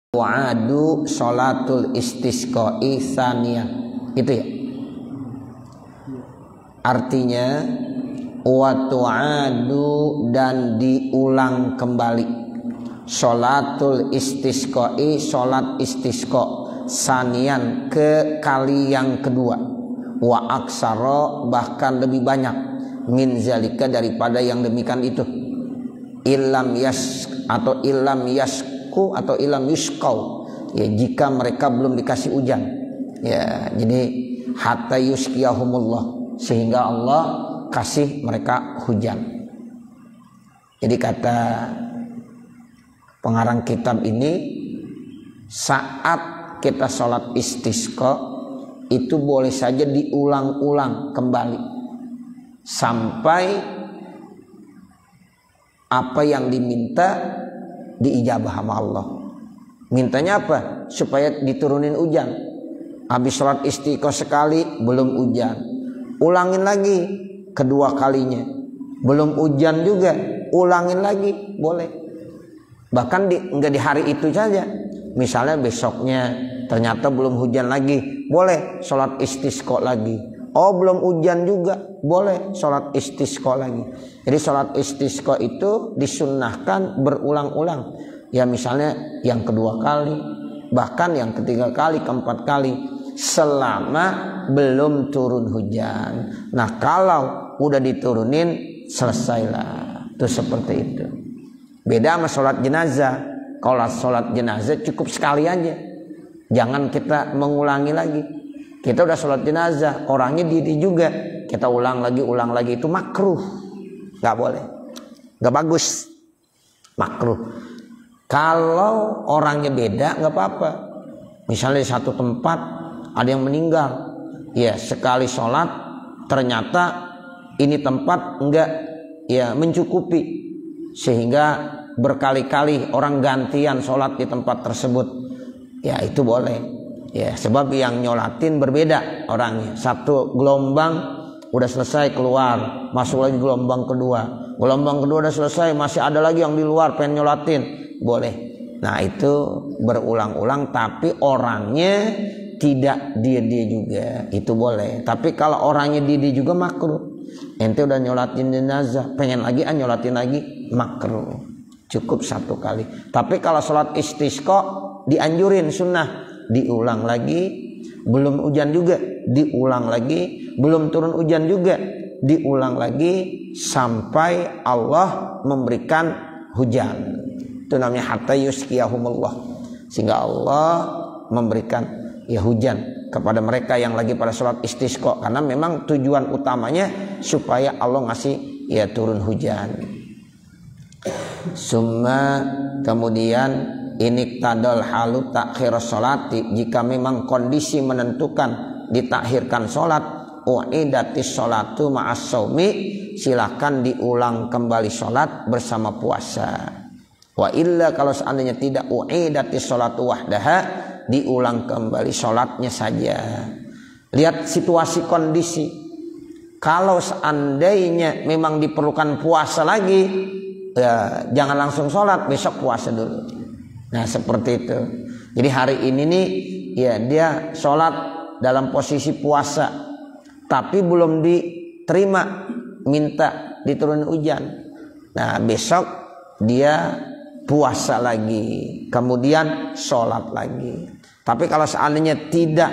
wa'adu sholatul istisqa'i tsaniyan. Itu ya. Artinya wa tu'adu dan diulang kembali sholatul istisqa'i, sholat istisqa tsaniyan ke kali yang kedua, wa aksara bahkan lebih banyak min zalika daripada yang demikian itu, ilam yas atau ilam yasku atau ilam yuskau ya, jika mereka belum dikasih hujan ya. Jadi hatta yuskiyahumullah, sehingga Allah kasih mereka hujan. Jadi kata pengarang kitab ini, saat kita sholat istisqa itu boleh saja diulang-ulang kembali sampai apa yang diminta diijabah sama Allah. Mintanya apa? Supaya diturunin hujan. Habis sholat istisqa sekali belum hujan, ulangin lagi kedua kalinya belum hujan juga, ulangin lagi boleh. Bahkan enggak di hari itu saja, misalnya besoknya ternyata belum hujan lagi, boleh sholat istisqa lagi. Oh belum hujan juga, boleh sholat istisqa lagi. Jadi sholat istisqa itu disunnahkan berulang-ulang ya, misalnya yang kedua kali, bahkan yang ketiga kali, keempat kali, selama belum turun hujan. Nah kalau udah diturunin selesailah, itu seperti itu. Beda sama sholat jenazah. Kalau sholat jenazah cukup sekali aja, jangan kita mengulangi lagi. Kita udah sholat jenazah, orangnya diri juga, kita ulang lagi, itu makruh, nggak boleh, nggak bagus, makruh. Kalau orangnya beda nggak apa-apa. Misalnya di satu tempat ada yang meninggal, ya sekali sholat ternyata ini tempat enggak ya mencukupi, sehingga berkali-kali orang gantian sholat di tempat tersebut, ya itu boleh ya, sebab yang nyolatin berbeda orangnya. Satu gelombang udah selesai keluar, masuk lagi gelombang kedua udah selesai, masih ada lagi yang di luar pengen nyolatin, boleh. Nah itu berulang-ulang, tapi orangnya tidak dia juga, itu boleh. Tapi kalau orangnya dia juga makruh. Ente udah nyolatin jenazah, pengen lagi nyolatin lagi, makruh. Cukup satu kali. Tapi kalau sholat istisqa dianjurin sunnah, diulang lagi, belum hujan juga diulang lagi, belum turun hujan juga diulang lagi, sampai Allah memberikan hujan. Itu namanya hatta yuskiyahumullah, sehingga Allah memberikan ya hujan kepada mereka yang lagi pada sholat istisqa, karena memang tujuan utamanya supaya Allah ngasih ya turun hujan. Summa kemudian ini tadal halu takhir sholati, jika memang kondisi menentukan ditakhirkan sholat, uidatis sholatu ma'as saumi, silakan diulang kembali sholat bersama puasa. Wa illa kalau seandainya tidak, uidatis sholatu wahdaha, diulang kembali sholatnya saja. Lihat situasi kondisi. Kalau seandainya memang diperlukan puasa lagi, ya jangan langsung sholat, besok puasa dulu. Nah seperti itu. Jadi hari ini nih ya dia sholat dalam posisi puasa, tapi belum diterima, minta diturunin hujan. Nah besok dia puasa lagi, kemudian sholat lagi. Tapi kalau seandainya tidak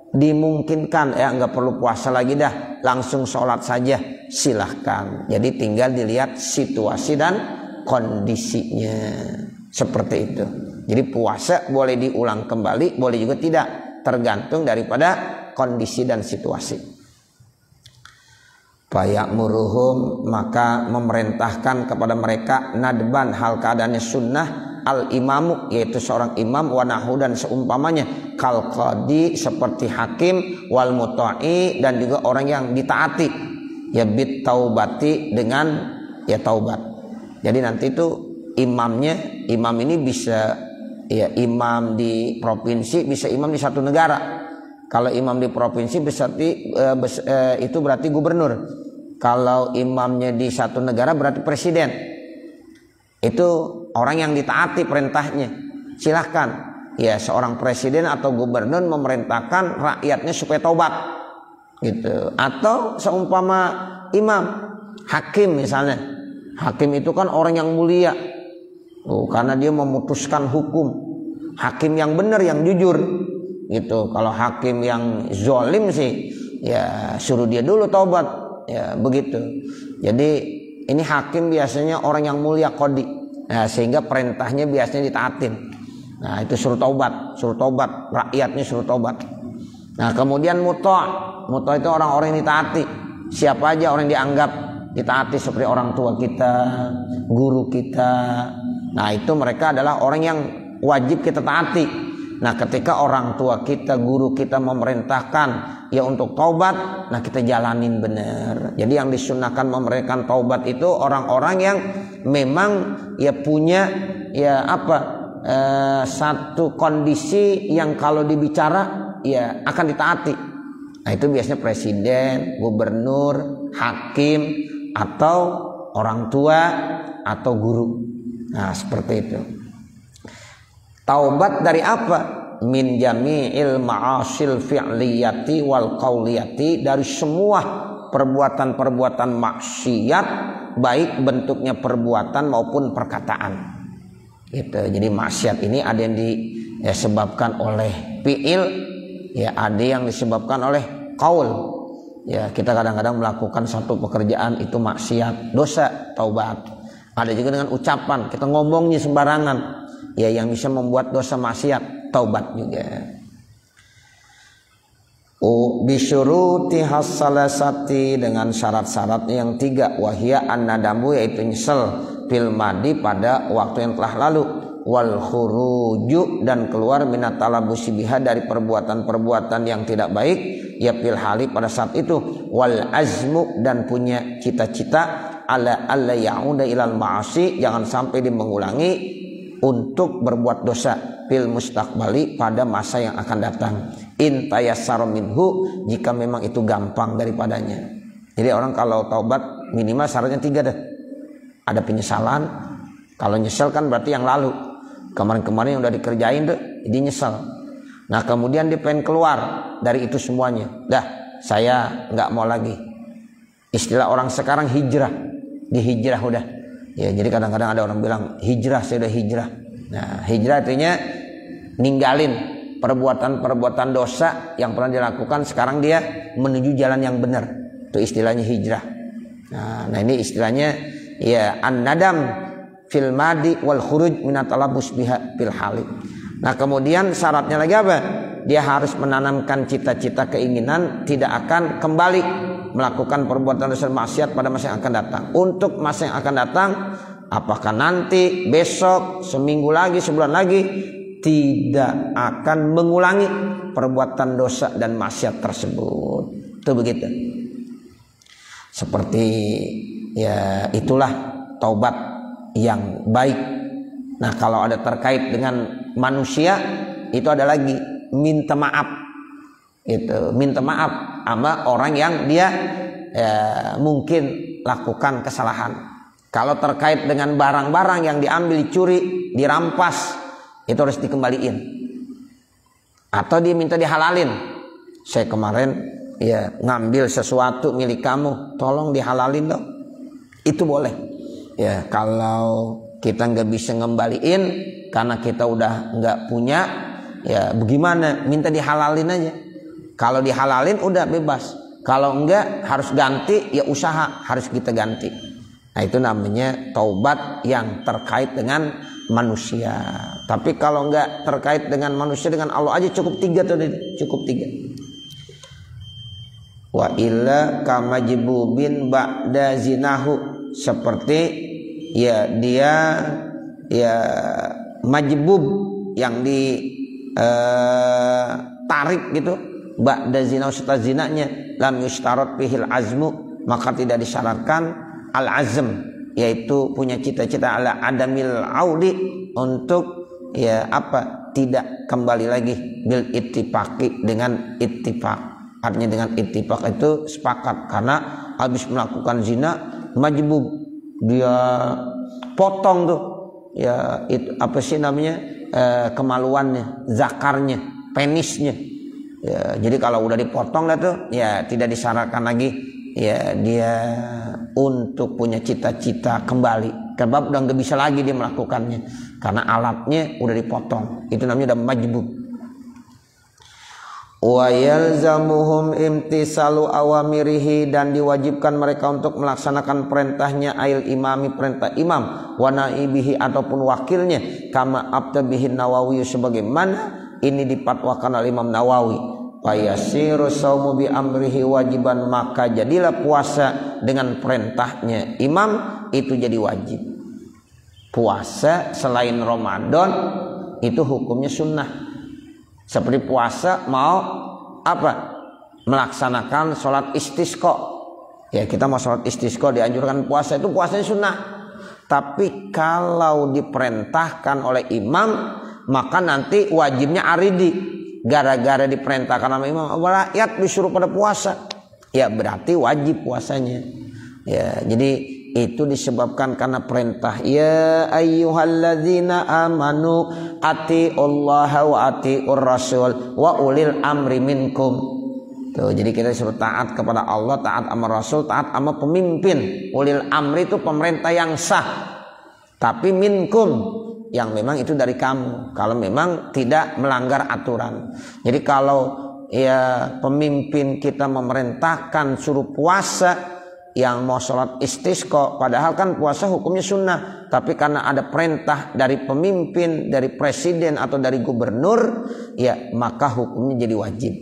dimungkinkan, ya nggak perlu puasa lagi dah, langsung sholat saja, silahkan. Jadi tinggal dilihat situasi dan kondisinya, seperti itu. Jadi puasa boleh diulang kembali, boleh juga tidak, tergantung daripada kondisi dan situasi. Faya'muruhum, maka memerintahkan kepada mereka, nadban hal keadaannya sunnah, al imamu yaitu seorang imam, wanahu dan seumpamanya, kal qadi seperti hakim, wal muta'i dan juga orang yang ditaati, ya bit taubati dengan ya taubat. Jadi nanti itu imamnya, imam ini bisa ya imam di provinsi, bisa imam di satu negara. Kalau imam di provinsi itu berarti gubernur. Kalau imamnya di satu negara berarti presiden. Itu orang yang ditaati perintahnya. silahkan ya seorang presiden atau gubernur memerintahkan rakyatnya supaya taubat gitu. Atau seumpama imam, hakim misalnya, hakim itu kan orang yang mulia karena dia memutuskan hukum, hakim yang benar, yang jujur gitu. Kalau hakim yang zolim sih ya suruh dia dulu taubat ya begitu. Jadi ini hakim biasanya orang yang mulia qadi, nah, sehingga perintahnya biasanya ditaatin. Nah itu suruh taubat, rakyatnya suruh taubat. Nah kemudian muta itu orang-orang yang ditaati. Siapa aja orang yang dianggap ditaati, seperti orang tua kita, guru kita. Nah itu mereka adalah orang yang wajib kita taati. Nah ketika orang tua kita, guru kita memerintahkan ya untuk taubat, nah kita jalanin benar. Jadi yang disunahkan memerintahkan taubat itu orang-orang yang memang ya punya ya satu kondisi yang kalau dibicara ya akan ditaati. Nah itu biasanya presiden, gubernur, hakim, atau orang tua atau guru. Nah seperti itu. Taubat dari apa? Min jami'il ma'asil fi'liyati wal qauliyati, dari semua perbuatan-perbuatan maksiat, baik bentuknya perbuatan maupun perkataan. Gitu. Jadi maksiat ini ada yang disebabkan oleh fi'il, ya ada yang disebabkan oleh qaul. Ya kita kadang-kadang melakukan satu pekerjaan itu maksiat, dosa, taubat. Ada juga dengan ucapan, kita ngomongnya sembarangan, ya yang bisa membuat dosa maksiat, taubat juga. Bisyuruti hasalasati, dengan syarat-syaratnya yang 3, wahia an-nadamu, yaitu nyesel, fil madi, pada waktu yang telah lalu, wal khuruju, dan keluar minat talabusi biha, dari perbuatan-perbuatan yang tidak baik, ya fil hali, pada saat itu, wal azmu, dan punya cita-cita ala alla ya'uda ilal ma'asi, jangan sampai dia mengulangi untuk berbuat dosa, fil mustaqbali, pada masa yang akan datang, in tayassara minhu, jika memang itu gampang daripadanya. Jadi orang kalau taubat minimal syaratnya 3 dah. Ada penyesalan, kalau nyesel kan berarti yang lalu, kemarin-kemarin yang udah dikerjain tuh, jadi nyesel. Nah kemudian dia pengen keluar dari itu semuanya, dah saya nggak mau lagi. Istilah orang sekarang hijrah, dihijrah udah. Ya jadi kadang-kadang ada orang bilang hijrah, saya udah hijrah. Nah hijrah artinya ninggalin perbuatan-perbuatan dosa yang pernah dilakukan, sekarang dia menuju jalan yang benar. Itu istilahnya hijrah. Nah ini istilahnya ya an-nadam fil madi wal khuruj minat talabus biha fil hali. Nah kemudian syaratnya lagi apa? Dia harus menanamkan cita-cita, keinginan tidak akan kembali melakukan perbuatan dosa maksiat pada masa yang akan datang. Untuk masa yang akan datang, apakah nanti, besok, seminggu lagi, sebulan lagi, tidak akan mengulangi perbuatan dosa dan maksiat tersebut. Itu begitu. Seperti ya itulah taubat yang baik. Nah kalau ada terkait dengan manusia, itu ada lagi minta maaf. Itu minta maaf sama orang yang dia mungkin lakukan kesalahan. Kalau terkait dengan barang-barang yang diambil, dicuri, dirampas, itu harus dikembaliin. Atau dia minta dihalalin. Saya kemarin ya ngambil sesuatu milik kamu, tolong dihalalin dong. Itu boleh. Ya kalau kita nggak bisa ngembaliin karena kita udah nggak punya, ya bagaimana? Minta dihalalin aja. Kalau dihalalin udah bebas. Kalau enggak harus ganti, ya usaha harus kita ganti. Nah itu namanya taubat yang terkait dengan manusia. Tapi kalau enggak terkait dengan manusia, dengan Allah aja cukup 3 tuh, cukup 3. Wa illa kamajbubin ba'da zinahu, seperti ya dia ya majbub yang ditarik gitu, ba'da zinahu, setelah zinanya, lam yushtarat bihil azmu, maka tidak disyaratkan al-azm, yaitu punya cita-cita, ala adamil audi, untuk ya apa, tidak kembali lagi, bil ittifaqi, dengan ittifaq. Artinya dengan ittifaq itu sepakat, karena habis melakukan zina majbub, dia potong tuh ya itu apa sih namanya, kemaluannya, zakarnya, penisnya. Ya, jadi kalau udah dipotong lah tuh, ya tidak disarankan lagi ya dia untuk punya cita-cita kembali. Sebab udah nggak bisa lagi dia melakukannya karena alatnya udah dipotong. Itu namanya udah majbub. Wa yalzamuhum imtisalu awamirihi, dan diwajibkan mereka untuk melaksanakan perintahnya, ail imami, perintah imam, wa naibihi ataupun wakilnya, kama abtabihin Nawawi, sebagaimana ini dipatwakan oleh Imam Nawawi. Fayasiru saumu bi amrihi wajiban, maka jadilah puasa dengan perintahnya imam itu jadi wajib. Puasa selain Ramadan itu hukumnya sunnah. Seperti puasa mau apa? Melaksanakan sholat istisqa. Ya, kita mau sholat istisqa dianjurkan puasa, itu puasanya sunnah. Tapi kalau diperintahkan oleh imam, maka nanti wajibnya aridi. Gara-gara diperintahkan sama imam, rakyat disuruh pada puasa. Ya berarti wajib puasanya. Ya, jadi itu disebabkan karena perintah ya ayyuhalladzina amanu atiullaha wa atiur rasul wa ulil amri minkum. Tuh, jadi kita disuruh taat kepada Allah, taat sama Rasul, taat sama pemimpin. Ulil amri itu pemerintah yang sah. Tapi minkum yang memang itu dari kamu. Kalau memang tidak melanggar aturan. Jadi kalau ya pemimpin kita memerintahkan suruh puasa, yang mau sholat istisqa, padahal kan puasa hukumnya sunnah, tapi karena ada perintah dari pemimpin, dari presiden atau dari gubernur, ya maka hukumnya jadi wajib.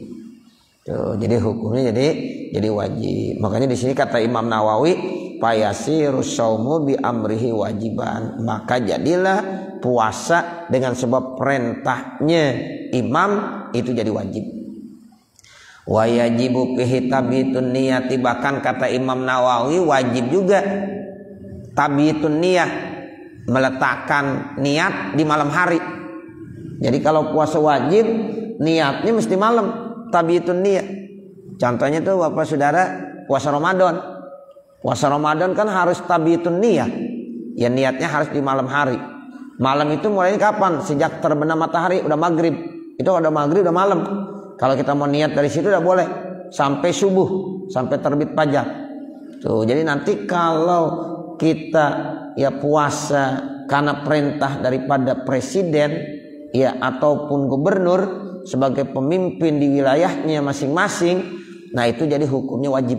Tuh, jadi hukumnya jadi wajib. Makanya di sini kata Imam Nawawi, fayasiru saumu bi amrihi wajiban, maka jadilah puasa dengan sebab perintahnya imam itu jadi wajib. Wa yajibu fihi tabitun niyati, bahkan kata Imam Nawawi wajib juga tabitun niyah, meletakkan niat di malam hari. Jadi kalau puasa wajib niatnya mesti malam, tabitun niyah. Contohnya tuh Bapak Saudara puasa Ramadan. Puasa Ramadan kan harus tabitun niyah. Ya niatnya harus di malam hari. Malam itu mulainya kapan? Sejak terbenam matahari, udah maghrib. Itu udah maghrib udah malam. Kalau kita mau niat dari situ udah boleh sampai subuh, sampai terbit fajar. Tuh, jadi nanti kalau kita ya puasa karena perintah daripada presiden ya ataupun gubernur sebagai pemimpin di wilayahnya masing-masing, nah itu jadi hukumnya wajib.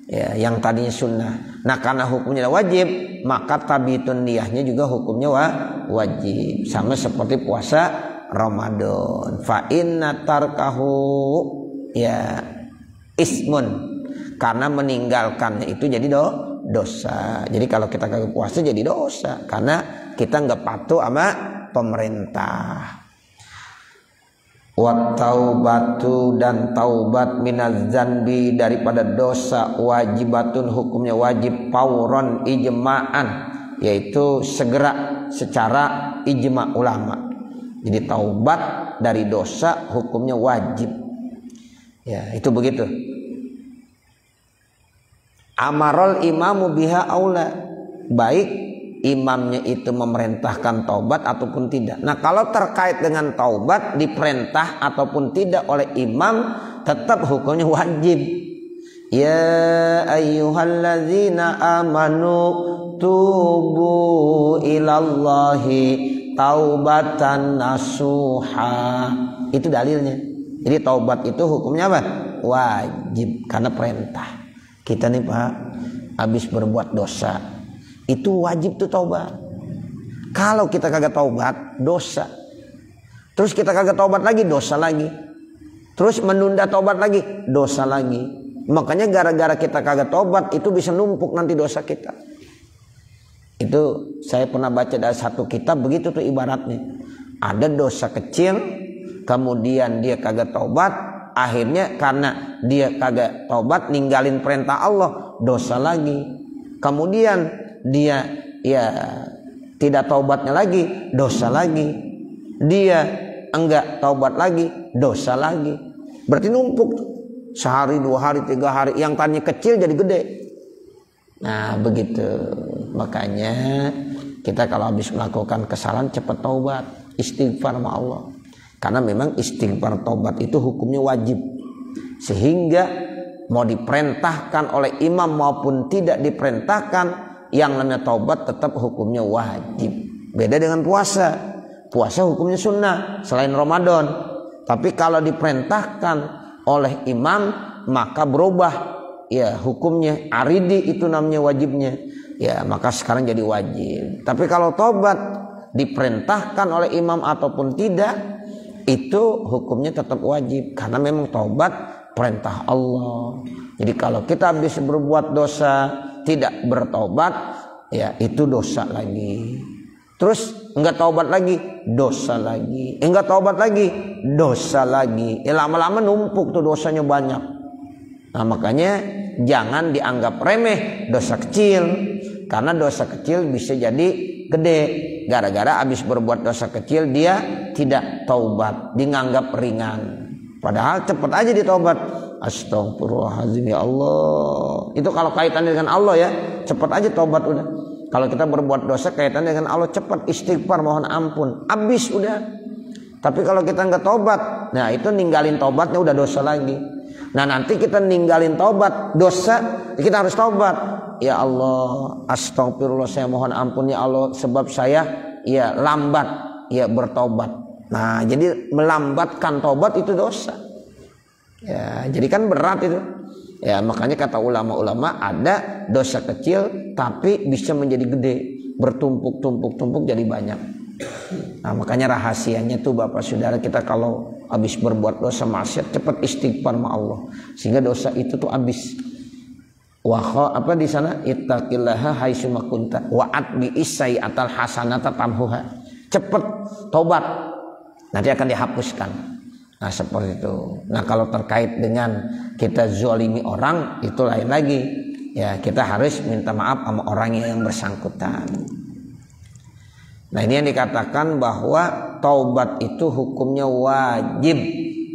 Ya, yang tadinya sunnah. Nah, karena hukumnya wajib, maka tabitun niyahnya juga hukumnya wajib. Sama seperti puasa Ramadan. Fa inna tarkahu ya ismun, karena meninggalkannya itu jadi dosa. Jadi kalau kita kagak puasa jadi dosa karena kita nggak patuh sama pemerintah. Wa taubatu, dan taubat minaz zanbi, daripada dosa, wajibatun, hukumnya wajib, fauron ijma'an, yaitu segera secara ijma' ulama. Jadi taubat dari dosa hukumnya wajib. Ya, itu begitu. Amarul imamu biha aula, baik imamnya itu memerintahkan taubat ataupun tidak. Nah, kalau terkait dengan taubat diperintah ataupun tidak oleh imam, tetap hukumnya wajib. Ya ayyuhalladzina amanu tubu ilallahi taubatan nasuha. Itu dalilnya. Jadi taubat itu hukumnya apa? Wajib karena perintah. Kita nih Pak, habis berbuat dosa, itu wajib tuh taubat. Kalau kita kagak taubat, dosa. Terus kita kagak taubat lagi, dosa lagi. Terus menunda taubat lagi, dosa lagi. Makanya gara-gara kita kagak taubat itu bisa numpuk nanti dosa kita. Itu saya pernah baca dari satu kitab begitu tuh ibaratnya. Ada dosa kecil, kemudian dia kagak taubat, akhirnya karena dia kagak taubat ninggalin perintah Allah, dosa lagi. Kemudian dia ya tidak taubatnya lagi, dosa lagi. Dia enggak taubat lagi, dosa lagi. Berarti numpuk tuh. Sehari, 2 hari, 3 hari, yang tadinya kecil jadi gede. Nah begitu. Makanya kita kalau habis melakukan kesalahan cepat taubat. istighfar sama Allah. Karena memang istighfar taubat itu hukumnya wajib. Sehingga mau diperintahkan oleh imam maupun tidak diperintahkan, yang namanya taubat tetap hukumnya wajib. Beda dengan puasa. Puasa hukumnya sunnah selain Ramadan. Tapi kalau diperintahkan oleh imam maka berubah ya hukumnya. Aridi itu namanya wajibnya. Ya maka sekarang jadi wajib. Tapi kalau taubat diperintahkan oleh imam ataupun tidak, itu hukumnya tetap wajib karena memang taubat perintah Allah. Jadi kalau kita habis berbuat dosa tidak bertaubat, ya itu dosa lagi. Terus enggak taubat lagi, dosa lagi. Enggak taubat lagi, dosa lagi. Ya lama-lama numpuk tuh dosanya banyak. Nah makanya jangan dianggap remeh dosa kecil. Karena dosa kecil bisa jadi gede. Gara-gara habis berbuat dosa kecil dia tidak taubat, dianggap ringan. Padahal cepat aja ditaubat. Astagfirullahaladzim ya Allah. Itu kalau kaitannya dengan Allah ya, cepat aja taubat udah. Kalau kita berbuat dosa kaitannya dengan Allah, cepat istighfar mohon ampun, habis udah. Tapi kalau kita nggak taubat, nah itu ninggalin taubatnya udah dosa lagi. Nah nanti kita ninggalin taubat dosa, kita harus taubat. Ya Allah, astagfirullah, saya mohon ampun ya Allah sebab saya ya lambat ya bertobat. Nah jadi melambatkan taubat itu dosa. Ya jadi kan berat itu. Ya makanya kata ulama-ulama ada dosa kecil tapi bisa menjadi gede, bertumpuk-tumpuk jadi banyak. Nah makanya rahasianya tuh Bapak Saudara, kita kalau habis berbuat dosa maksiat cepat istighfar sama Allah sehingga dosa itu tuh habis. Apa di sana ittaqillaha haitsuma kunta wa'at bi isai'atal hasanata tamhuha. Cepat taubat nanti akan dihapuskan. Nah seperti itu. Nah kalau terkait dengan kita zalimi orang itu lain lagi. Ya kita harus minta maaf sama orangnya yang bersangkutan. Nah ini yang dikatakan bahwa taubat itu hukumnya wajib.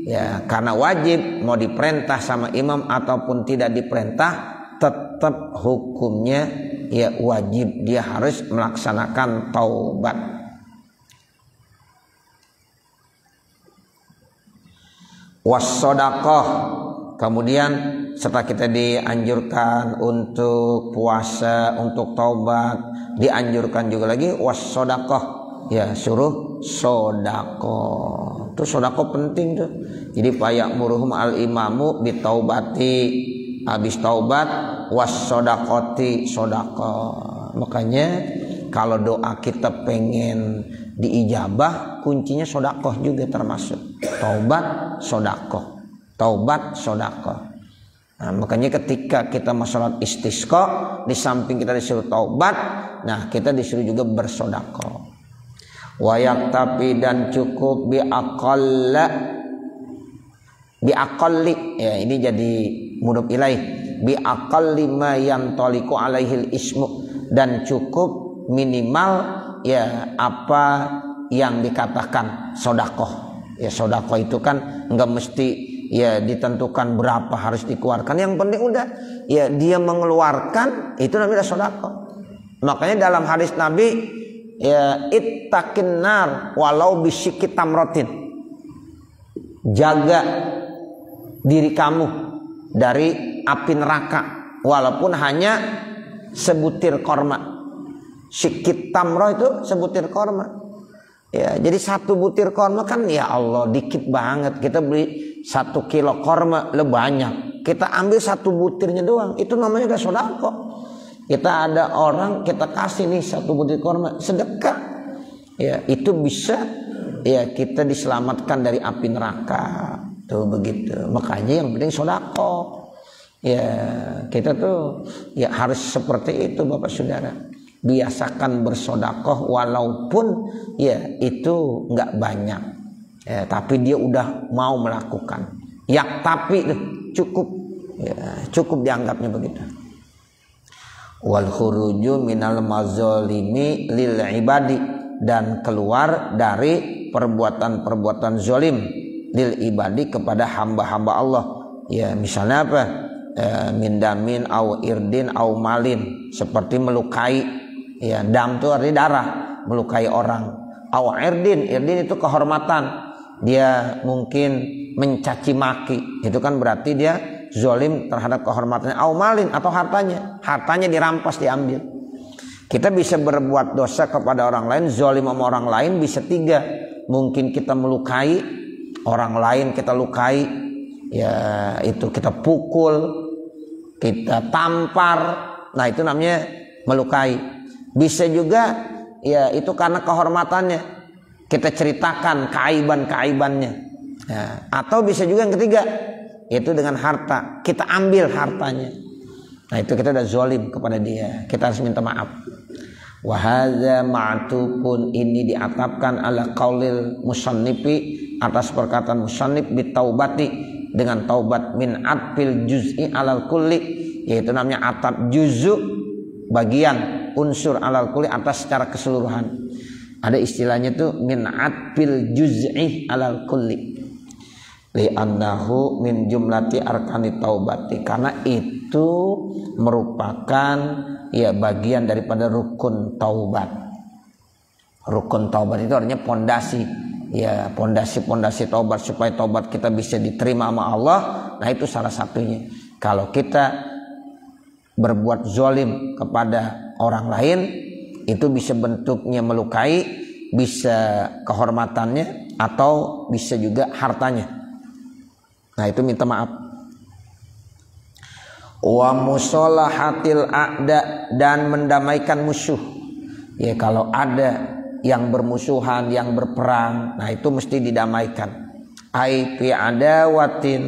Ya karena wajib mau diperintah sama imam ataupun tidak diperintah tetap hukumnya ya wajib, dia harus melaksanakan taubat. Wassadaqah, kemudian setelah kita dianjurkan untuk puasa, untuk taubat, dianjurkan juga lagi wassadaqah, ya suruh sedekah. Itu sedekah penting tuh. Jadi payak muruhum al imamu bitaubati, habis taubat wassodaqati sedekah. Makanya kalau doa kita pengen diijabah, kuncinya sedekah juga termasuk. Taubat sedekah, taubat sedekah. Nah, makanya ketika kita masalah istisqa, di samping kita disuruh taubat, nah kita disuruh juga bersedekah. Wa yaktafi, dan cukup bi aqalli, ya ini jadi mudhof ilaih, bi aqalli ma yantaliqu alaihil ismu, dan cukup minimal ya apa yang dikatakan sedekah. Ya sedekah itu kan enggak mesti ya ditentukan berapa harus dikeluarkan, yang penting udah ya dia mengeluarkan itu namanya sedekah. Makanya dalam hadis Nabi ya ittaqin nar walau bisyikki tamratin, jaga diri kamu dari api neraka walaupun hanya sebutir korma. Syikit tamroh itu sebutir korma. Ya, jadi satu butir korma kan ya Allah dikit banget. Kita beli 1 kilo korma lebih banyak. Kita ambil 1 butirnya doang. Itu namanya udah sedekah. Kita ada orang kita kasih nih 1 butir korma, sedekah. Ya, itu bisa ya kita diselamatkan dari api neraka. Tuh begitu. Makanya yang penting sedekah. Ya, kita tuh ya harus seperti itu Bapak Saudara. Biasakan bersedekah walaupun ya itu enggak banyak. Ya, tapi dia udah mau melakukan. Ya, tapi cukup. Ya, cukup dianggapnya begitu. Wal khuruju minal mazalimi lil ibadi, dan keluar dari perbuatan-perbuatan zalim lil ibadi kepada hamba-hamba Allah. Ya, misalnya apa? Mindamin au irdin au malin, seperti melukai. Ya, dam itu artinya darah, melukai orang. Au irdin itu kehormatan. Dia mungkin mencaci maki, itu kan berarti dia zalim terhadap kehormatannya. Au malin atau hartanya dirampas, diambil. Kita bisa berbuat dosa kepada orang lain, zalim sama orang lain bisa 3. Mungkin kita melukai orang lain, kita lukai, ya itu kita pukul, kita tampar, nah itu namanya melukai. Bisa juga ya itu karena kehormatannya, kita ceritakan keaiban-keaibannya. Ya, atau bisa juga yang ketiga, itu dengan harta, kita ambil hartanya. Nah itu kita udah zalim kepada dia, kita harus minta maaf. Wa hadza ma'tufun, ini diatapkan ala qaulil musannifi, atas perkataan musannif bitaubati, dengan taubat, min atfil juz'i alal kulli, yaitu namanya atap juz'u, bagian unsur alal kulli, atas secara keseluruhan. Ada istilahnya tuh min atfil juz'i alal kulli, li'annahu min jumlati arkani taubati, karena itu merupakan ya bagian daripada rukun taubat. Rukun taubat itu artinya pondasi, ya pondasi taubat, supaya taubat kita bisa diterima sama Allah. Nah itu salah satunya. Kalau kita berbuat zalim kepada orang lain, itu bisa bentuknya melukai, bisa kehormatannya, atau bisa juga hartanya. Nah itu minta maaf. Wa musolahatil a'da, dan mendamaikan musuh. Ya kalau ada yang bermusuhan, yang berperang, nah itu mesti didamaikan. Ai fi adawatin,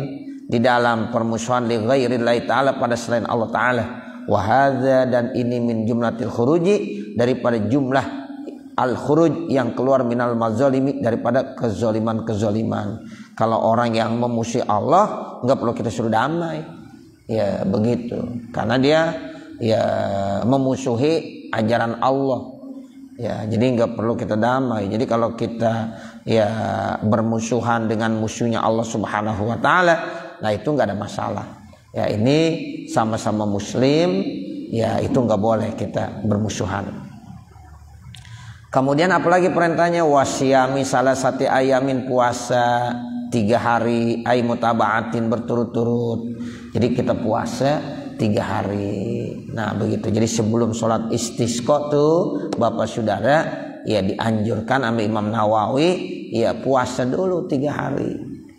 di dalam permusuhan li ghairillahi ta'ala, pada selain Allah Ta'ala. Wa hadza, dan ini min jumlatil khuruji, daripada jumlah al-khuruj yang keluar minal mazalimi, daripada kezaliman-kezaliman. Kalau orang yang memusuhi Allah, enggak perlu kita suruh damai. Ya begitu. Karena dia ya memusuhi ajaran Allah. Ya, jadi enggak perlu kita damai. Jadi kalau kita ya bermusuhan dengan musuhnya Allah Subhanahu wa taala, nah itu enggak ada masalah. Ya ini sama-sama muslim, ya itu enggak boleh kita bermusuhan. Kemudian apalagi perintahnya, wasyami salasati ayamin, puasa 3 hari, ay mutaba'atin, berturut-turut. Jadi kita puasa 3 hari. Nah begitu. Jadi sebelum sholat istisqa tuh Bapak Saudara, ya dianjurkan sama Imam Nawawi, ya puasa dulu 3 hari.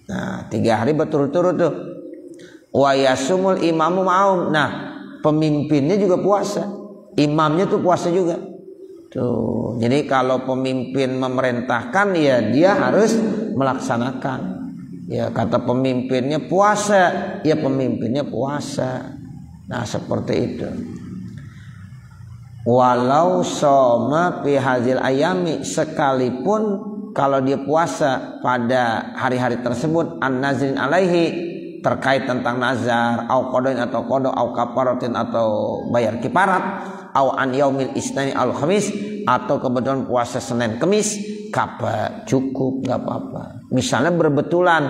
Nah 3 hari berturut-turut tuh. Wa yasumul imamu ma'um. Nah pemimpinnya juga puasa, imamnya tuh puasa juga. Tuh, jadi kalau pemimpin memerintahkan, ya dia harus melaksanakan. Ya kata pemimpinnya puasa, ya pemimpinnya puasa. Nah seperti itu. Walau soma fi hazil ayami, sekalipun kalau dia puasa pada hari-hari tersebut, an nazrin alaihi, terkait tentang nazar, au qodoin atau qodo, au kaparatin atau bayar kiparat, au an yaumil isnani al khamis, atau kebetulan puasa Senin Kemis, kapa cukup, nggak apa-apa. Misalnya berbetulan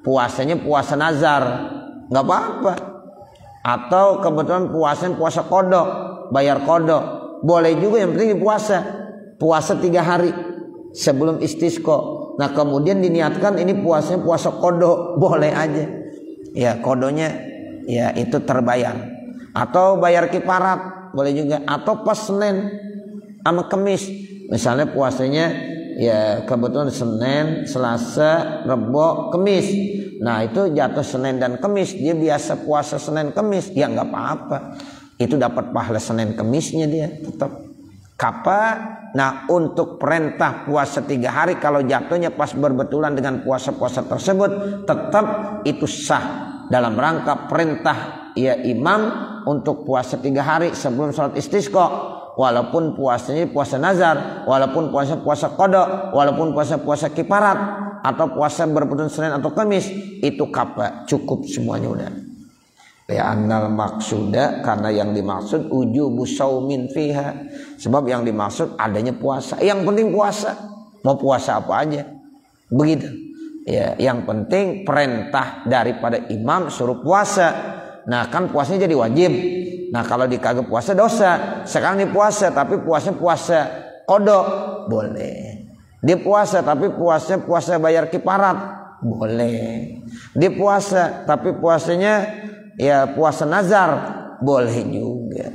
puasanya puasa nazar, nggak apa-apa. Atau kebetulan puasanya puasa kodok, bayar kodok, boleh juga. Yang penting puasa 3 hari sebelum istisqa. Nah kemudian diniatkan ini puasanya puasa kodok, boleh aja. Ya kodonya ya itu terbayar. Atau bayar kiparat, boleh juga. Atau pas Senin sama Kemis, misalnya puasanya ya kebetulan Senin, Selasa, Rebo, Kemis. Nah itu jatuh Senin dan Kemis, dia biasa puasa Senin Kemis, ya nggak apa-apa. Itu dapat pahala Senin Kemisnya dia tetap. Kapa? Nah untuk perintah puasa 3 hari, kalau jatuhnya pas berbetulan dengan puasa-puasa tersebut, tetap itu sah dalam rangka perintah ya imam untuk puasa 3 hari sebelum sholat istisqa. Walaupun puasanya puasa nazar, walaupun puasa qada, walaupun puasa kiparat, atau puasa berbetulan Senin atau Kamis, itu kapa, cukup semuanya udah. Ya annal maksuda, karena yang dimaksud ujubu saumin fiha, sebab yang dimaksud adanya puasa. Yang penting puasa, mau puasa apa aja, begitu. Ya, yang penting perintah daripada imam suruh puasa. Nah kan puasanya jadi wajib. Nah kalau dikagak puasa dosa. Sekarang ini puasa, tapi puasa kodok boleh. Dia puasa tapi puasa bayar kifarat, boleh. Dia puasa tapi puasanya ya puasa nazar, boleh juga.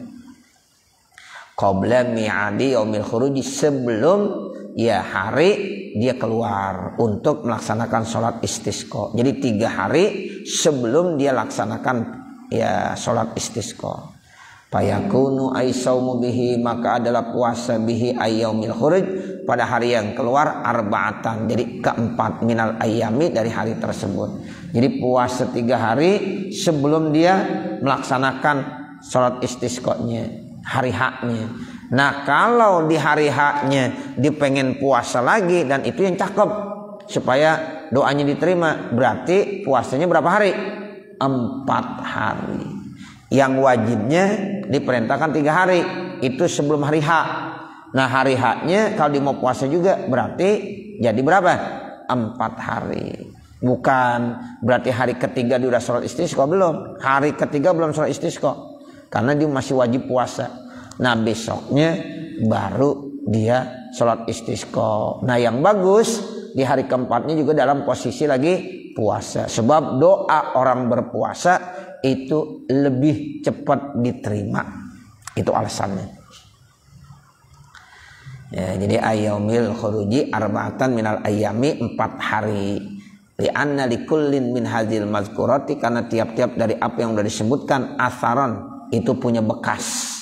Qabla mi'adi yaumil khuruji, sebelum ya hari dia keluar untuk melaksanakan sholat istisqa. Jadi 3 hari sebelum dia laksanakan ya sholat istisqa. Fayakunu aisaumu bihi, maka adalah puasa bihi ayyaumil khuruj, pada hari yang keluar arba'atan, jadi keempat minal ayyami, dari hari tersebut. Jadi puasa 3 hari sebelum dia melaksanakan sholat istisqanya, hari haknya. Nah kalau di hari haknya dipengen puasa lagi, dan itu yang cakep supaya doanya diterima, berarti puasanya berapa hari? 4 hari. Yang wajibnya diperintahkan 3 hari, itu sebelum hari hak. Nah hari haknya kalau dia mau puasa juga berarti jadi berapa? 4 hari. Bukan berarti hari ketiga dia udah sholat istisqa, belum. Hari ketiga belum sholat istisqa, karena dia masih wajib puasa. Nah besoknya baru dia sholat istisqa. Nah yang bagus di hari keempatnya juga dalam posisi lagi puasa, sebab doa orang berpuasa itu lebih cepat diterima. Itu alasannya. Ya, jadi ayyaumil khuruji arba'atan minal ayyami, 4 hari. Li'anna likullin min hadzal mazkurati, karena tiap-tiap dari apa yang sudah disebutkan atharon itu punya bekas.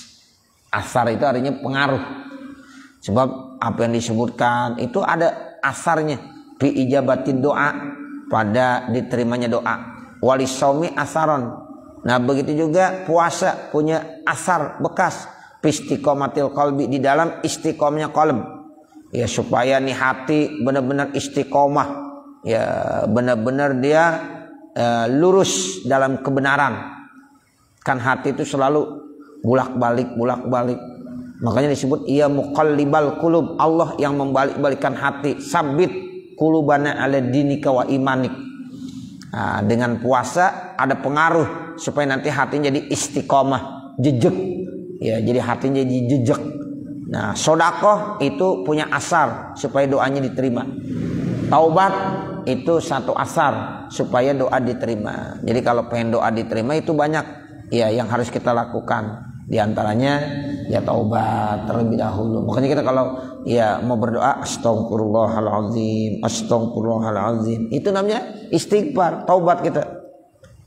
Athar itu artinya pengaruh. Sebab apa yang disebutkan itu ada asarnya, bi ijabatin doa, pada diterimanya doa. Walisaumi atharon. Nah begitu juga puasa punya asar bekas, istiqomatil qalbi, di dalam istiqomahnya qalb, ya supaya nih hati benar-benar istiqomah, ya benar-benar dia lurus dalam kebenaran. Kan hati itu selalu bolak-balik, makanya disebut ia muqallibal qulub, Allah yang membalik-balikan hati. Sabit qulubana ala dinika wa imanik. Nah, dengan puasa ada pengaruh supaya nanti hatinya jadi istiqomah, jejak. Ya, jadi hatinya jadi jejak. Nah, sedekah itu punya asar supaya doanya diterima. Taubat itu satu asar supaya doa diterima. Jadi kalau pengen doa diterima itu banyak ya yang harus kita lakukan. Di antaranya ya taubat terlebih dahulu. Makanya kita kalau ya mau berdoa astagfirullahalazim, astagfirullahalazim, itu namanya istighfar, taubat kita.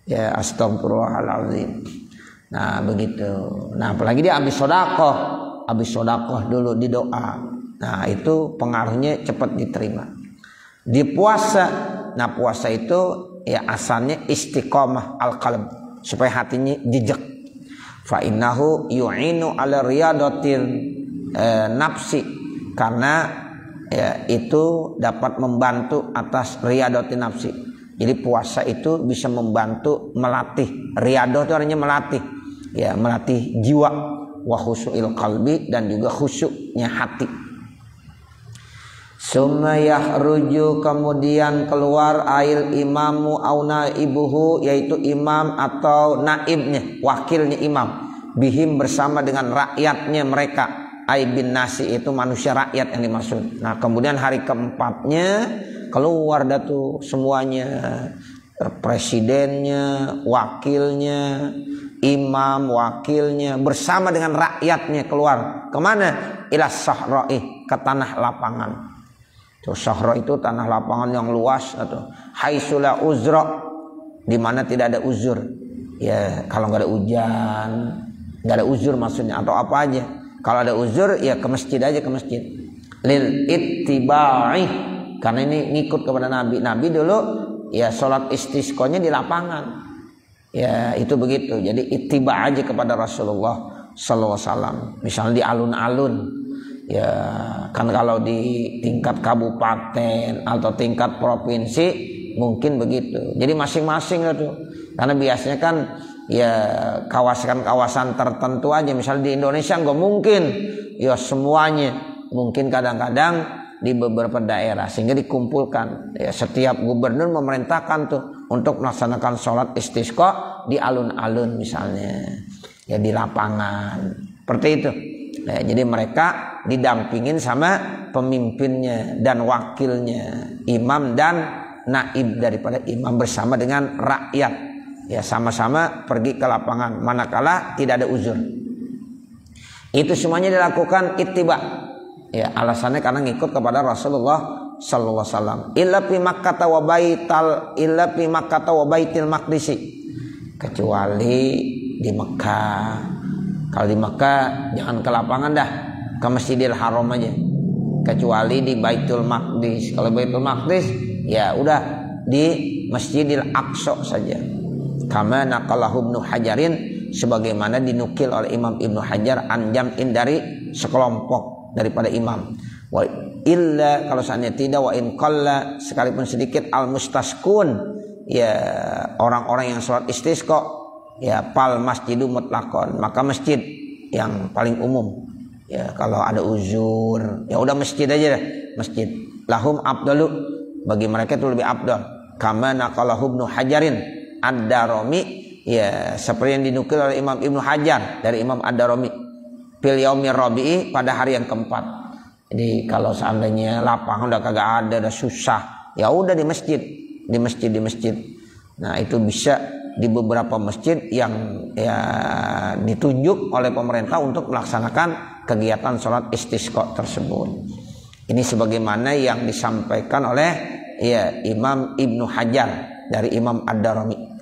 Ya astagfirullahalazim. Nah begitu. Nah apalagi dia habis sedekah dulu di doa. Nah itu pengaruhnya cepat diterima. Di puasa, nah puasa itu ya asalnya istiqomah al-qalb, supaya hatinya jejak. Fa innahu yu'inu ala riyadatin nafsi, karena ya itu dapat membantu atas riyadatin nafsi. Jadi puasa itu bisa membantu melatih, riyadah itu artinya melatih, ya melatih jiwa, wa khusyu'il qalbi, dan juga khusyuknya hati. Summa yahruju, kemudian keluar ail imamu au naibuhu, yaitu imam atau naibnya, wakilnya imam, bihim bersama dengan rakyatnya mereka, aibin nasi itu manusia rakyat yang dimaksud. Nah kemudian hari keempatnya keluar dah tuh semuanya, presidennya, wakilnya, imam, wakilnya bersama dengan rakyatnya keluar kemana? Ila sahra'i, ke tanah lapangan. Sahra itu tanah lapangan yang luas, atau haitsula uzra, di mana tidak ada uzur. Ya kalau nggak ada hujan, nggak ada uzur maksudnya, atau apa aja. Kalau ada uzur ya ke masjid aja, ke masjid. Lil ittiba'i, karena ini ngikut kepada Nabi. Nabi dulu ya sholat istisqanya di lapangan. Ya itu begitu. Jadi ittiba aja kepada Rasulullah sallallahu alaihi wasallam. Misalnya di alun-alun. Ya kan kalau di tingkat kabupaten atau tingkat provinsi mungkin begitu. Jadi masing-masing itu. Karena biasanya kan ya kawasan-kawasan tertentu aja. Misalnya di Indonesia nggak mungkin ya semuanya. Mungkin kadang-kadang di beberapa daerah, sehingga dikumpulkan. Ya, setiap gubernur memerintahkan tuh untuk melaksanakan sholat istisqa di alun-alun misalnya, ya di lapangan. Seperti itu. Ya, jadi mereka didampingin sama pemimpinnya dan wakilnya, imam dan naib daripada imam bersama dengan rakyat, ya sama-sama pergi ke lapangan manakala tidak ada uzur. Itu semuanya dilakukan ittiba, ya alasannya karena ngikut kepada Rasulullah sallallahu alaihi wasallam. Illa fi Makkah wa Baitil Maqdis, kecuali di Mekah. Kalau di Mekah jangan ke lapangan dah, ke Masjidil Haram aja. Kecuali di Baitul Maqdis. Kalau Baitul Maqdis ya udah di Masjidil Aqsa saja. Kama naqalahu Ibnu Hajarin, sebagaimana dinukil oleh Imam Ibnu Hajar an jam'in dari sekelompok daripada imam. Wa illa, kalau seandainya tidak, wa in qalla, sekalipun sedikit, al mustaskun, ya orang-orang yang sholat istisqa, ya pal masjidu mutlaqon, maka masjid yang paling umum. Ya kalau ada uzur ya udah masjid aja dah, masjid. Lahum afdalu, bagi mereka itu lebih afdal. Kama naqalahu Ibnu Hajarin ad-Darimi, ya seperti yang dinukil oleh Imam Ibnu Hajar dari Imam ad-Darimi, fil yaumir rabi'i, pada hari yang keempat. Jadi kalau seandainya lapangan udah kagak ada, udah susah, ya udah di masjid. Nah itu bisa di beberapa masjid yang ya ditunjuk oleh pemerintah untuk melaksanakan kegiatan sholat istisqa tersebut. Ini sebagaimana yang disampaikan oleh ya Imam Ibnu Hajar dari Imam ad-Darimi.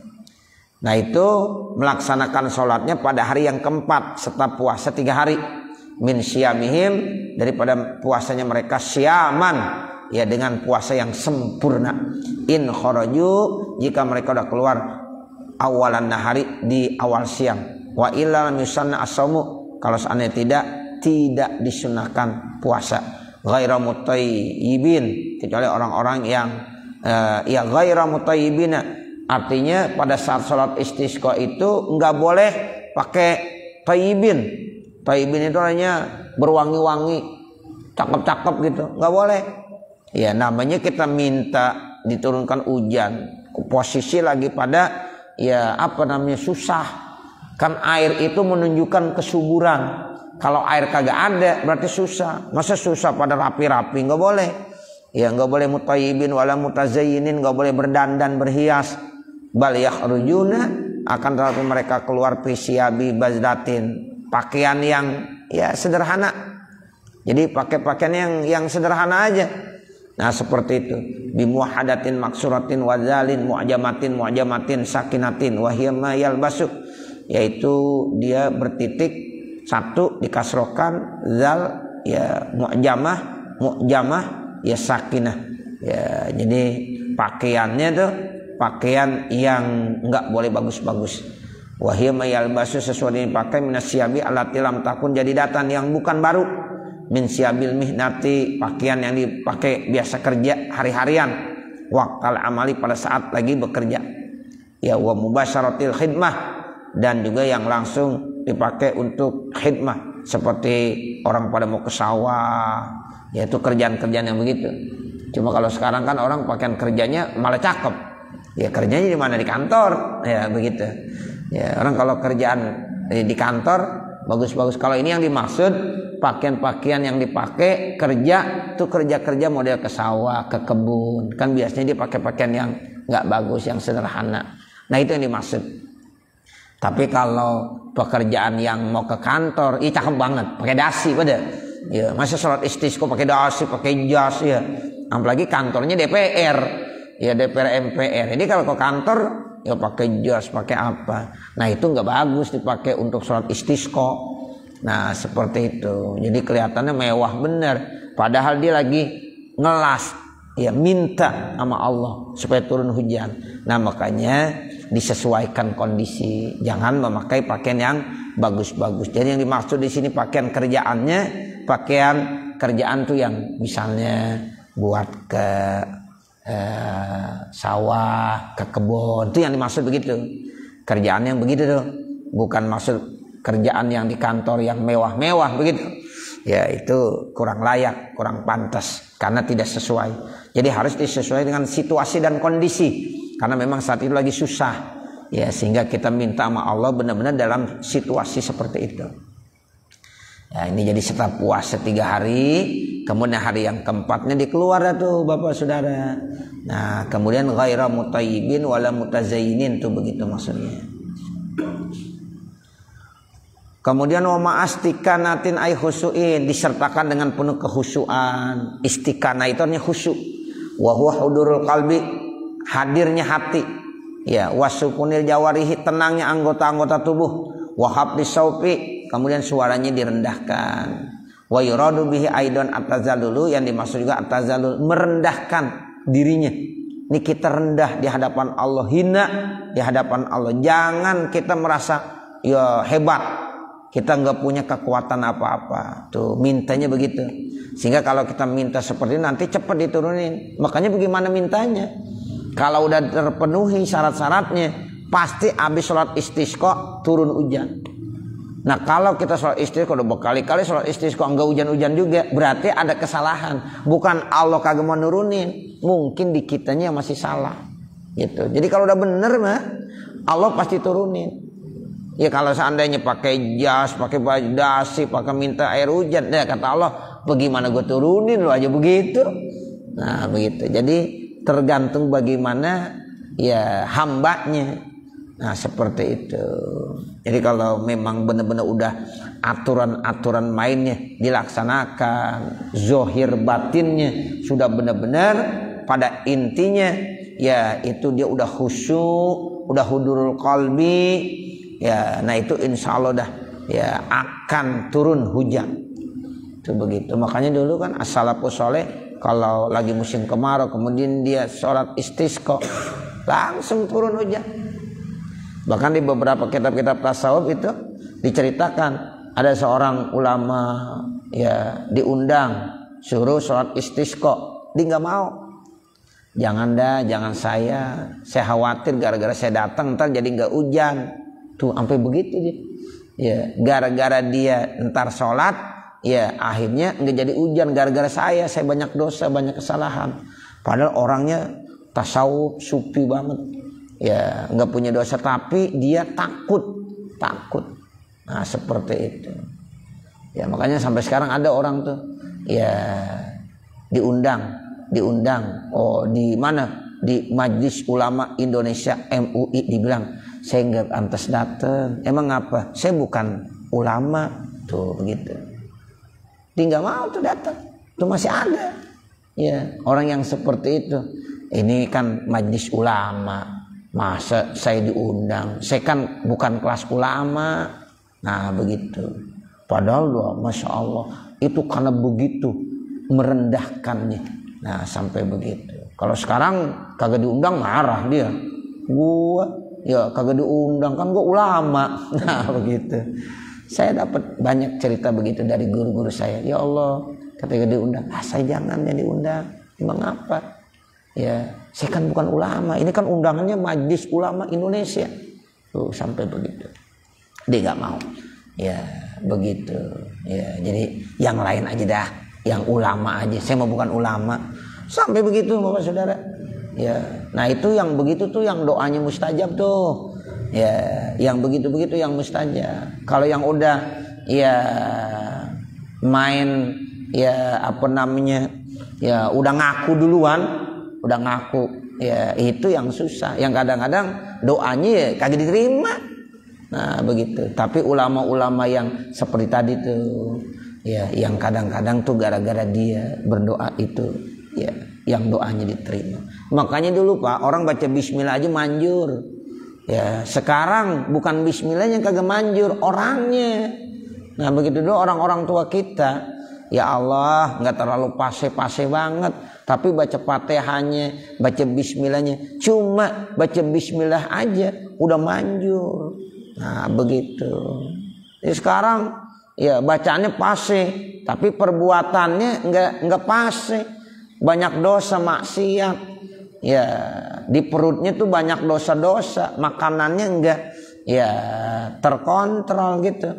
Nah itu melaksanakan sholatnya pada hari yang keempat setelah puasa 3 hari. Min syamihim, daripada puasanya mereka, syaman, ya dengan puasa yang sempurna. In kharaju, jika mereka udah keluar awalan nahari, di awal siang. Wa illa lam yusanna as-saumu, kalau seandainya tidak disunahkan puasa. Ghaira mutayyibin, kecuali orang-orang yang ya ghaira mutayyibina, artinya pada saat sholat istisqa itu enggak boleh pakai tayyibin. Tayyibin itu hanya berwangi-wangi, cakep-cakep gitu, nggak boleh. Ya namanya kita minta diturunkan hujan, posisi lagi pada ya apa namanya susah. Kan air itu menunjukkan kesuburan. Kalau air kagak ada berarti susah. Masa susah pada rapi-rapi, nggak boleh. Ya nggak boleh mutayyibin wala mutazayyinin, nggak boleh berdandan berhias. Bal yakhrujuna, akan tetapi mereka keluar fisyabi bazdatin, pakaian yang ya sederhana. Jadi pakai pakaian yang sederhana aja. Nah seperti itu. Bimuhadatin maksuratin wadzalin mu'jamatin sakinatin wahiyama yalbasu, yaitu dia bertitik satu dikasrokan, zal ya mu'jamah ya sakinah. Ya jadi pakaiannya tuh pakaian yang enggak boleh bagus-bagus. Wahia mayalbasu, sesuatu yang dipakai minasyabi alati lam takun, jadi datan yang bukan baru. Min syabil mihnati, pakaian yang dipakai biasa kerja hari-harian. Waqtal amali, pada saat lagi bekerja. Ya wa mubasyaratil khidmah, dan juga yang langsung dipakai untuk khidmah, seperti orang pada mau ke sawah, yaitu kerjaan-kerjaan yang begitu. Cuma kalau sekarang kan orang pakaian kerjanya malah cakep. Ya kerjanya di mana, di kantor, ya begitu. Ya, orang kalau kerjaan di kantor bagus-bagus. Kalau ini yang dimaksud pakaian-pakaian yang dipakai kerja tuh kerja model ke sawah, ke kebun. Kan biasanya dia pakai pakaian yang nggak bagus, yang sederhana. Nah itu yang dimaksud. Tapi kalau pekerjaan yang mau ke kantor, cakep banget, pakai dasi pada. Ya, masa sholat istisqa pakai dasi, pakai jas ya. Apalagi kantornya DPR, ya DPR MPR. Jadi kalau ke kantor ya pakai jas, pakai apa. Nah itu nggak bagus dipakai untuk sholat istisqa. Nah seperti itu. Jadi kelihatannya mewah bener. Padahal dia lagi ngelas, ya minta sama Allah supaya turun hujan. Nah makanya disesuaikan kondisi. Jangan memakai pakaian yang bagus-bagus. Jadi yang dimaksud di sini pakaian kerjaannya, pakaian kerjaan tuh yang misalnya buat ke sawah, ke kebun, itu yang dimaksud begitu. Kerjaan yang begitu tuh, bukan maksud kerjaan yang di kantor yang mewah-mewah begitu. Ya itu kurang layak, kurang pantas, karena tidak sesuai. Jadi harus disesuaikan dengan situasi dan kondisi, karena memang saat itu lagi susah. Ya sehingga kita minta sama Allah benar-benar dalam situasi seperti itu. Ya, ini jadi setelah puasa 3 hari, kemudian hari yang keempatnya dikeluar tuh Bapak Saudara. Nah, kemudian ghaira mutayyibin wala mutazayyinin tuh begitu maksudnya. Kemudian wa ma'astikanatin ay khusyuin, disertakan dengan penuh kehusyuan. Istikana itu artinya khusyuk. Wa huwa hudurul qalbi, hadirnya hati. Ya, wasukunil jawarihi, tenangnya anggota-anggota tubuh. Wa hablis sauti, kemudian suaranya direndahkan. Wa yuradu bihi aidan atazallulu, yang dimaksud juga atazallul, merendahkan dirinya. Ini kita rendah di hadapan Allah, hina di hadapan Allah. Jangan kita merasa ya hebat, kita nggak punya kekuatan apa-apa. Tuh mintanya begitu. Sehingga kalau kita minta seperti ini nanti cepat diturunin. Makanya bagaimana mintanya? Kalau udah terpenuhi syarat-syaratnya, pasti habis sholat istisqa turun hujan. Nah kalau kita sholat istisqa udah berkali-kali sholat istisqa enggak hujan-hujan juga, berarti ada kesalahan. Bukan Allah kagak mau nurunin, mungkin di kitanya yang masih salah. Gitu. Jadi kalau udah bener mah Allah pasti turunin. Ya kalau seandainya pakai jas, pakai baju dasi, pakai minta air hujan, ya kata Allah, bagaimana gue turunin lo aja begitu. Nah begitu. Jadi tergantung bagaimana ya hambanya. Nah seperti itu. Jadi kalau memang benar-benar udah aturan-aturan mainnya dilaksanakan, zohir batinnya sudah benar-benar pada intinya, ya itu dia udah khusyuk, udah hudurul qalbi, ya nah itu insya Allah dah ya akan turun hujan. Itu begitu. Makanya dulu kan as-salafus sholeh kalau lagi musim kemarau kemudian dia sholat istisqa langsung turun hujan. Bahkan di beberapa kitab-kitab tasawuf itu diceritakan ada seorang ulama ya diundang suruh sholat istisqa, dia nggak mau. Jangan saya khawatir gara-gara saya datang ntar jadi nggak hujan. Tuh sampai begitu dia. Ya gara-gara dia ntar sholat ya akhirnya nggak jadi hujan gara-gara saya banyak dosa, banyak kesalahan. Padahal orangnya tasawuf sufi banget. Ya nggak punya dosa tapi dia takut. Nah seperti itu. Ya makanya sampai sekarang ada orang tuh ya diundang. Oh di mana? Di Majelis Ulama Indonesia MUI, dibilang saya nggak pantas datang. Emang apa? Saya bukan ulama tuh begitu. Dia nggak mau tuh datang. Tuh masih ada. Ya orang yang seperti itu. Ini kan Majelis Ulama. Masa saya diundang? Saya kan bukan kelas ulama. Nah begitu. Padahal loh, Masya Allah itu karena begitu merendahkannya. Nah sampai begitu. Kalau sekarang kagak diundang marah dia. Gua ya kagak diundang kan gua ulama. Nah begitu. Saya dapat banyak cerita begitu dari guru-guru saya. Ya Allah ketika diundang, saya jangan yang diundang. Emang apa? Ya, saya kan bukan ulama. Ini kan undangannya Majelis Ulama Indonesia. Tuh sampai begitu. Dia nggak mau. Ya, begitu. Ya, jadi yang lain aja dah, yang ulama aja. Saya mau bukan ulama. Sampai begitu, Bapak Saudara. Ya, nah itu yang begitu tuh yang doanya mustajab tuh. Ya, yang begitu-begitu yang mustajab. Kalau yang udah ya main ya apa namanya? Ya udah ngaku duluan. Udah ngaku ya itu yang susah, yang kadang-kadang doanya ya kagak diterima. Nah begitu. Tapi ulama-ulama yang seperti tadi tuh ya yang kadang-kadang tuh gara-gara dia berdoa itu ya yang doanya diterima. Makanya dulu Pak orang baca bismillah aja manjur. Ya sekarang bukan bismillah yang kagak manjur, orangnya. Nah begitu dulu orang-orang tua kita. Ya Allah nggak terlalu pase-pase banget, tapi baca Fatihahnya, baca bismillahnya, cuma baca bismillah aja udah manjur. Nah begitu. Jadi sekarang ya bacaannya pase, tapi perbuatannya nggak pase, banyak dosa maksiat. Ya di perutnya tuh banyak dosa-dosa, makanannya enggak ya terkontrol gitu.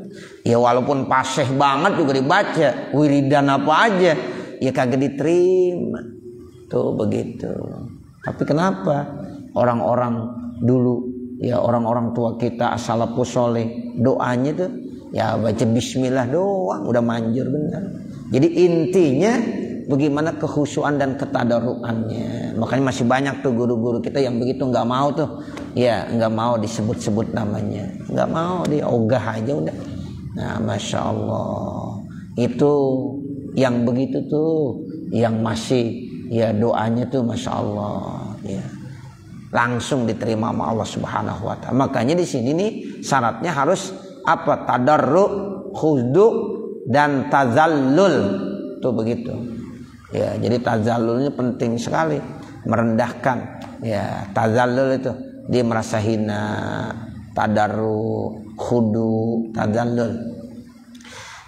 Ya walaupun paseh banget juga dibaca, wiridan apa aja ya kagak diterima. Tuh begitu. Tapi kenapa orang-orang dulu ya orang-orang tua kita as-salafus sholeh doanya tuh Ya baca bismillah doang udah manjur benar. Jadi intinya bagaimana kekhusyuan dan ketadarruannya. Makanya masih banyak tuh guru-guru kita yang begitu nggak mau tuh. Ya nggak mau disebut-sebut namanya. Nggak mau, dia ogah aja udah. Nah Masya Allah. Itu yang begitu tuh, yang masih ya doanya tuh Masya Allah ya. Langsung diterima sama Allah Subhanahu wa taala. Makanya di sini nih syaratnya harus apa? Tadarru', khudu' dan tazallul. Tuh begitu. Ya, jadi tazallulnya penting sekali, merendahkan. Ya, tazallul itu dia merasa hina, tadarru', khudu', tazallul.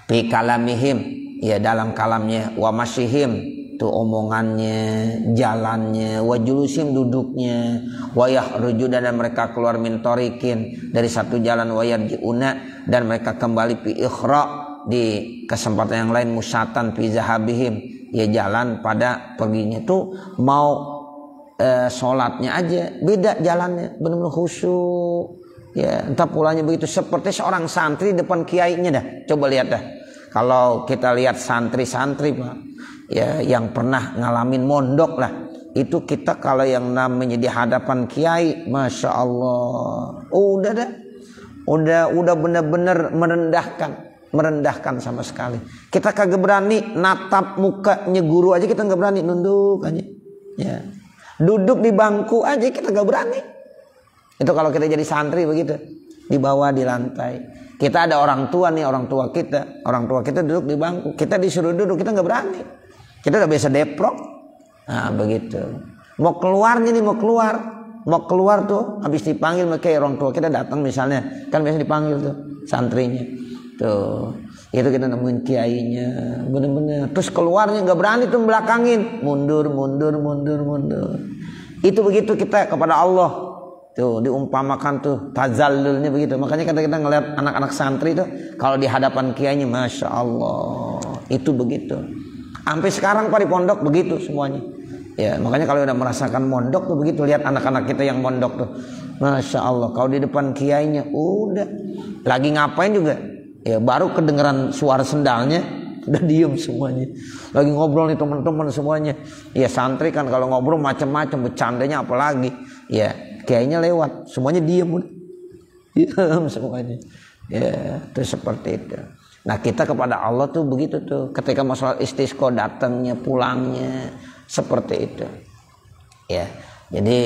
Fi kalamihim, ya dalam kalamnya, wa masyihim tuh omongannya, jalannya, wa julusim duduknya, wa yakhruju dan mereka keluar min tariqin dari satu jalan, wa yarji'una dan mereka kembali fi ikhra di kesempatan yang lain, musyatan fi zahabihim ya jalan pada perginya tuh mau sholatnya aja beda jalannya, benar-benar khusyuk ya, entah pulangnya begitu seperti seorang santri depan kiainya dah. Coba lihat dah kalau kita lihat santri-santri Pak ya yang pernah ngalamin mondok lah, itu kita kalau yang namanya di hadapan kiai, Masya Allah udah dah, udah benar-benar merendahkan sama sekali. Kita kagak berani natap mukanya guru aja, kita nggak berani, nunduk aja ya, duduk di bangku aja kita nggak berani. Itu kalau kita jadi santri begitu, di bawah di lantai. Kita ada orang tua nih, orang tua kita duduk di bangku, kita disuruh duduk, kita nggak berani. Kita udah biasa deprok. Nah begitu. Mau keluarnya nih, mau keluar tuh, habis dipanggil kayak orang tua kita datang misalnya, kan biasa dipanggil tuh santrinya. Tuh, itu kita nemuin kiainya, bener-bener. Terus keluarnya nggak berani tuh belakangin, mundur. Itu begitu kita kepada Allah. Tuh diumpamakan tuh tazallulnya begitu. Makanya kita ngeliat anak-anak santri tuh kalau di hadapan kiainya, Masya Allah, itu begitu. Sampai sekarang Pak di pondok begitu semuanya. Ya, makanya kalau udah merasakan mondok tuh begitu, lihat anak-anak kita yang mondok tuh. Masya Allah, kalau di depan kiainya udah lagi ngapain juga. Ya, baru kedengeran suara sendalnya udah diem semuanya. Lagi ngobrol nih teman-teman semuanya. Ya santri kan kalau ngobrol macam-macam, bercandanya apalagi. Ya, kiainya lewat, semuanya diem udah. Diem semuanya. Ya, itu seperti itu. Nah kita kepada Allah tuh begitu tuh, ketika masalah istisqa datangnya pulangnya seperti itu ya. Jadi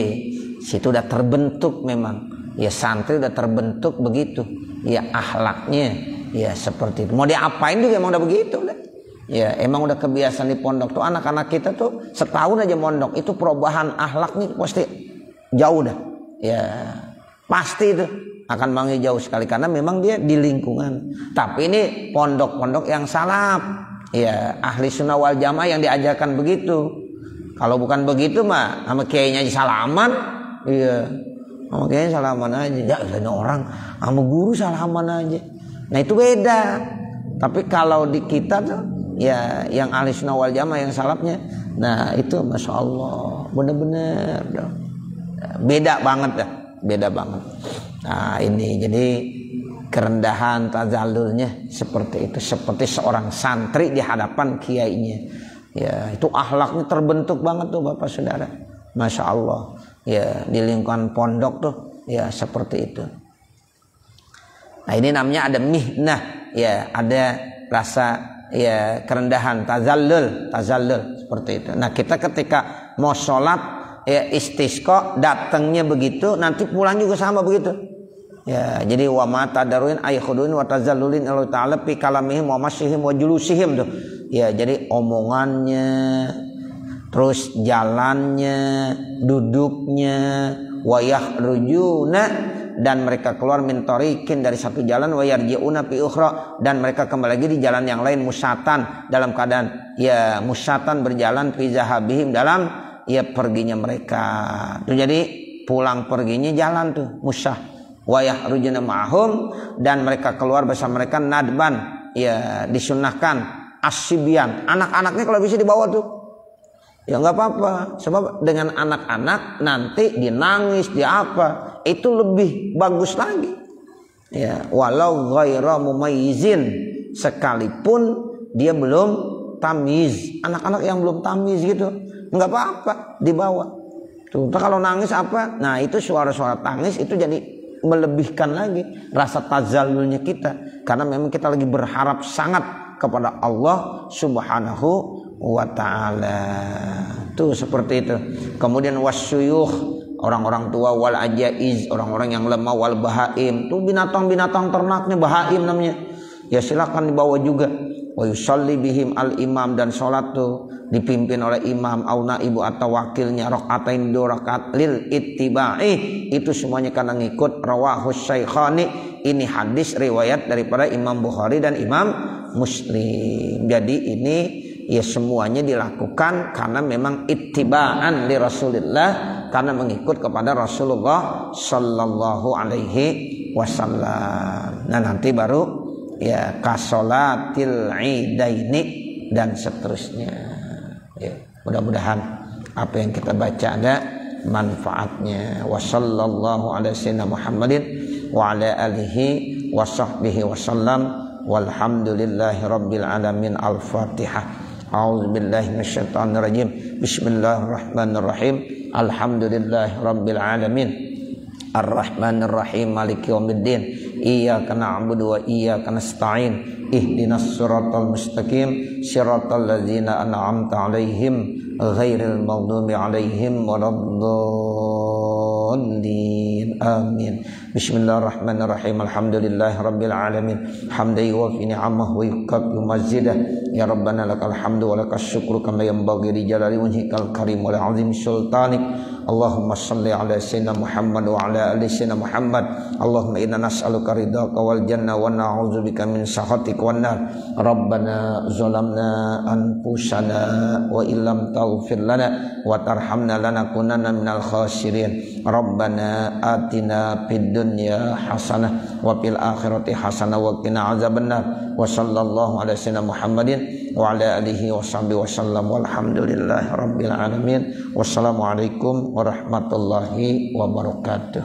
situ udah terbentuk memang ya, santri udah terbentuk begitu ya, akhlaknya ya seperti itu. Mau diapain juga emang udah begitu udah. Ya emang udah kebiasaan di pondok tuh, anak-anak kita tuh setahun aja mondok itu perubahan akhlaknya pasti jauh dah ya, pasti itu akan manggil jauh sekali karena memang dia di lingkungan. Tapi ini pondok-pondok yang salaf ya, ahli sunnah wal jamaah yang diajarkan begitu. Kalau bukan begitu mah sama kiainya aja salaman, iya sama kiainya salaman aja. Ya ini orang sama guru salaman aja. Nah itu beda. Tapi kalau di kita tuh ya yang ahli sunnah wal jamaah yang salafnya, nah itu Masya Allah bener-bener beda banget dah, beda banget. Nah ini jadi kerendahan tazallulnya seperti itu, seperti seorang santri di hadapan kiainya ya, itu akhlaknya terbentuk banget tuh Bapak Saudara, Masya Allah ya, di lingkungan pondok tuh ya seperti itu. Nah ini namanya ada mihnah ya, ada rasa ya kerendahan, tazallul seperti itu. Nah kita ketika mau sholat ya istisqa datangnya begitu, nanti pulang juga sama begitu. Ya, jadi wa ma tadarruin ay khuduin wa tazallulin Allah taala fi kalamihim wa masyihim wa julusihim tuh. Ya, jadi omongannya, terus jalannya, duduknya, wa yakhrujuna dan mereka keluar min tariqin dari satu jalan, wa yarji'una fi ukhra dan mereka kembali lagi di jalan yang lain, musyatan dalam keadaan ya musyatan berjalan fi zahabihim dalam ya perginya mereka. Tuh jadi pulang perginya jalan tuh musyah. Wa yahrujuna ma'hum dan mereka keluar bersama mereka nadban ya disunnahkan asyibian, anak-anaknya kalau bisa dibawa tuh ya nggak apa-apa, sebab dengan anak-anak nanti dia nangis dia apa itu lebih bagus lagi Ya, walau ghaira mumayyizin, sekalipun dia belum tamyiz. Anak-anak yang belum tamyiz gitu, enggak apa-apa dibawa. Tuh, kalau nangis apa? Nah, itu suara-suara tangis itu jadi melebihkan lagi rasa tazallulnya kita, karena memang kita lagi berharap sangat kepada Allah Subhanahu wa taala. Tuh seperti itu. Kemudian wasyuyukh, orang-orang tua, wal ajaiz, orang-orang yang lemah, wal bahaim, tuh binatang-binatang ternaknya bahaim namanya. Ya silakan dibawa juga. Wa yusalli bihim al imam, dan salat tuh dipimpin oleh imam au naibu atau wakilnya, rakaatain 2 rakaat lil ittibai, itu semuanya karena ngikut. Rawahus syaikhani, ini hadis riwayat daripada Imam Bukhari dan Imam Muslim. Jadi ini ya semuanya dilakukan karena memang ittibaan li Rasulillah, karena mengikut kepada Rasulullah sallallahu alaihi wasallam. Nah, nanti baru ya kasolatil idaini dan seterusnya. Ya, mudah-mudahan apa yang kita baca ada manfaatnya. Wa sallallahu ala sayyidina Muhammadin wa ala alihi wa sahbihi wasallam. Walhamdulillahi rabbil alamin. Al-Fatihah. A'udzubillahi minasyaitonir rajim. Bismillahirrahmanirrahim. Alhamdulillahi rabbil alamin. Ar-Rahmanir Rahim. Maliki yaumiddin. Iyyaka na'budu wa iyyaka nasta'in. Ihdinas siratal mustaqim. Siratal ladzina an'amta 'alaihim ghairil maghdubi 'alaihim waladdallin. Amin. Bismillahirrahmanirrahim. Alhamdulillahi rabbil alamin. Hamdan yuwafi ni'amahu wa yukafi mazidah. Ya Rabbana lakal hamdu wa lakas syukru kama yanbaghi li jalali wajhikal karim wa azim sultanik. Allahumma salli ala sayyidina Muhammad wa ala ali sayyidina Muhammad. Allahumma inna nas'aluka ridhaka wal jannah wa na'udzubika min sakhatik wan nar. Rabbana zalamna anfusana wa illam taghfir lana wa tarhamna lanakunanna minal khasirin. Rabbana atina fid dunya hasanah wa fil akhirati hasanah wa qina azabannar. Wa sallallahu ala sayyidina Muhammadin wa ala alihi wa sahbihi wasallam. Walhamdulillahi rabbil alamin. Wassalamualaikum warahmatullahi wabarakatuh.